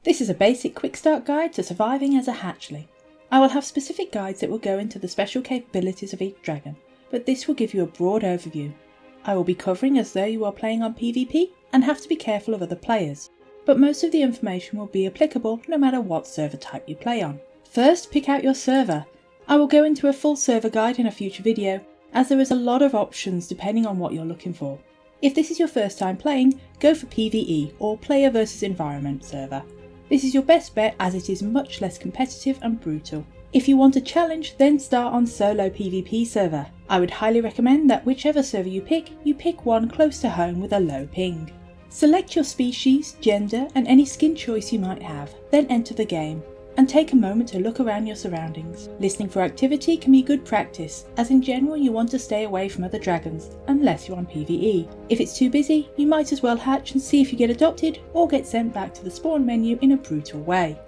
This is a basic quick start guide to surviving as a hatchling. I will have specific guides that will go into the special capabilities of each dragon, but this will give you a broad overview. I will be covering as though you are playing on PvP and have to be careful of other players, but most of the information will be applicable no matter what server type you play on. First, pick out your server. I will go into a full server guide in a future video, as there is a lot of options depending on what you're looking for. If this is your first time playing, go for PvE or Player versus Environment server. This is your best bet as it is much less competitive and brutal. If you want a challenge, then start on solo PvP server. I would highly recommend that whichever server you pick one close to home with a low ping. Select your species, gender and any skin choice you might have, then enter the game. And take a moment to look around your surroundings. Listening for activity can be good practice, as in general you want to stay away from other dragons, unless you're on PvE. If it's too busy, you might as well hatch and see if you get adopted or get sent back to the spawn menu in a brutal way.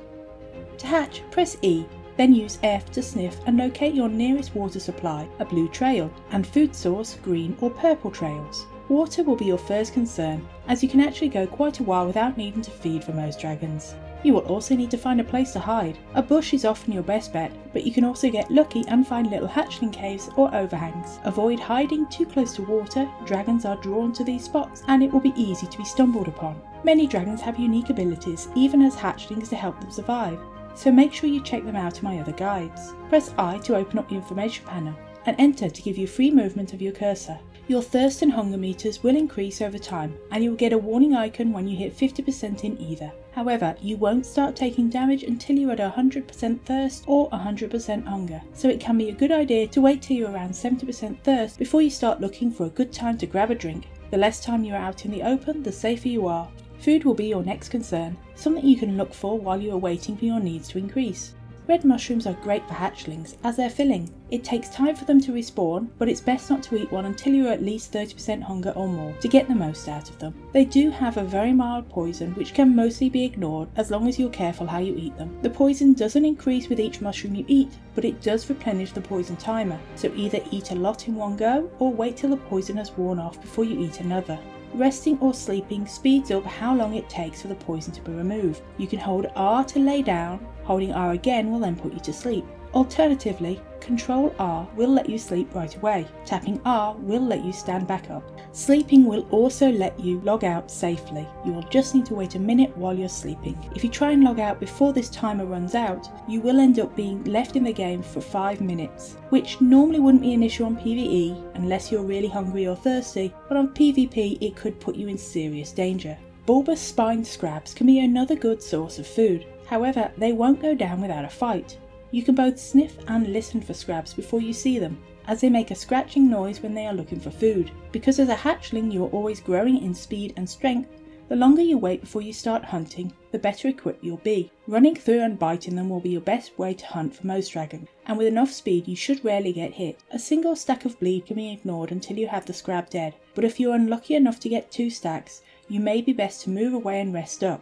To hatch, press E, then use F to sniff and locate your nearest water supply, a blue trail, and food source, green or purple trails. Water will be your first concern, as you can actually go quite a while without needing to feed for most dragons. You will also need to find a place to hide. A bush is often your best bet, but you can also get lucky and find little hatchling caves or overhangs. Avoid hiding too close to water, dragons are drawn to these spots and it will be easy to be stumbled upon. Many dragons have unique abilities, even as hatchlings, to help them survive, so make sure you check them out in my other guides. Press I to open up the information panel, and enter to give you free movement of your cursor. Your thirst and hunger meters will increase over time, and you will get a warning icon when you hit 50% in either. However, you won't start taking damage until you're at 100% thirst or 100% hunger, so it can be a good idea to wait till you're around 70% thirst before you start looking for a good time to grab a drink. The less time you are out in the open, the safer you are. Food will be your next concern, something you can look for while you are waiting for your needs to increase. Red mushrooms are great for hatchlings, as they're filling. It takes time for them to respawn, but it's best not to eat one until you're at least 30% hunger or more to get the most out of them. They do have a very mild poison which can mostly be ignored as long as you're careful how you eat them. The poison doesn't increase with each mushroom you eat, but it does replenish the poison timer, so either eat a lot in one go or wait till the poison has worn off before you eat another. Resting or sleeping speeds up how long it takes for the poison to be removed. You can hold R to lay down, holding R again will then put you to sleep. Alternatively, Control R will let you sleep right away. Tapping R will let you stand back up. Sleeping will also let you log out safely. You will just need to wait a minute while you're sleeping. If you try and log out before this timer runs out, you will end up being left in the game for 5 minutes, which normally wouldn't be an issue on PvE unless you're really hungry or thirsty, but on PvP it could put you in serious danger. Bulbous spined scrabs can be another good source of food. However, they won't go down without a fight. You can both sniff and listen for scrabs before you see them, as they make a scratching noise when they are looking for food. Because as a hatchling you are always growing in speed and strength, the longer you wait before you start hunting, the better equipped you'll be. Running through and biting them will be your best way to hunt for most dragons, and with enough speed you should rarely get hit. A single stack of bleed can be ignored until you have the scrab dead, but if you're unlucky enough to get 2 stacks, you may be best to move away and rest up.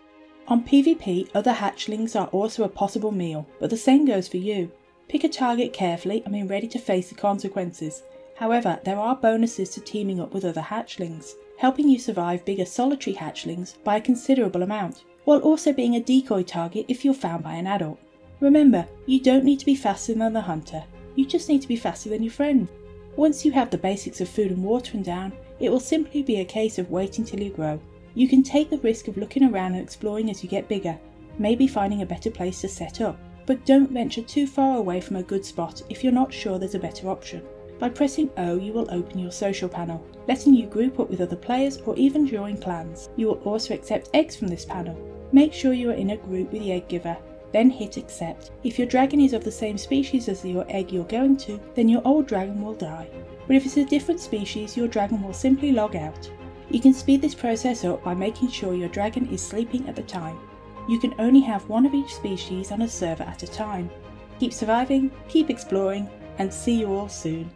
On PvP, other hatchlings are also a possible meal, but the same goes for you. Pick a target carefully and be ready to face the consequences. However, there are bonuses to teaming up with other hatchlings, helping you survive bigger solitary hatchlings by a considerable amount, while also being a decoy target if you're found by an adult. Remember, you don't need to be faster than the hunter, you just need to be faster than your friend. Once you have the basics of food and watering down, it will simply be a case of waiting till you grow. You can take the risk of looking around and exploring as you get bigger, maybe finding a better place to set up, but don't venture too far away from a good spot if you're not sure there's a better option. By pressing O you will open your social panel, letting you group up with other players or even join clans. You will also accept eggs from this panel. Make sure you are in a group with the egg giver, then hit accept. If your dragon is of the same species as your egg you're going to, then your old dragon will die, but if it's a different species your dragon will simply log out. You can speed this process up by making sure your dragon is sleeping at the time. You can only have one of each species on a server at a time. Keep surviving, keep exploring, and see you all soon.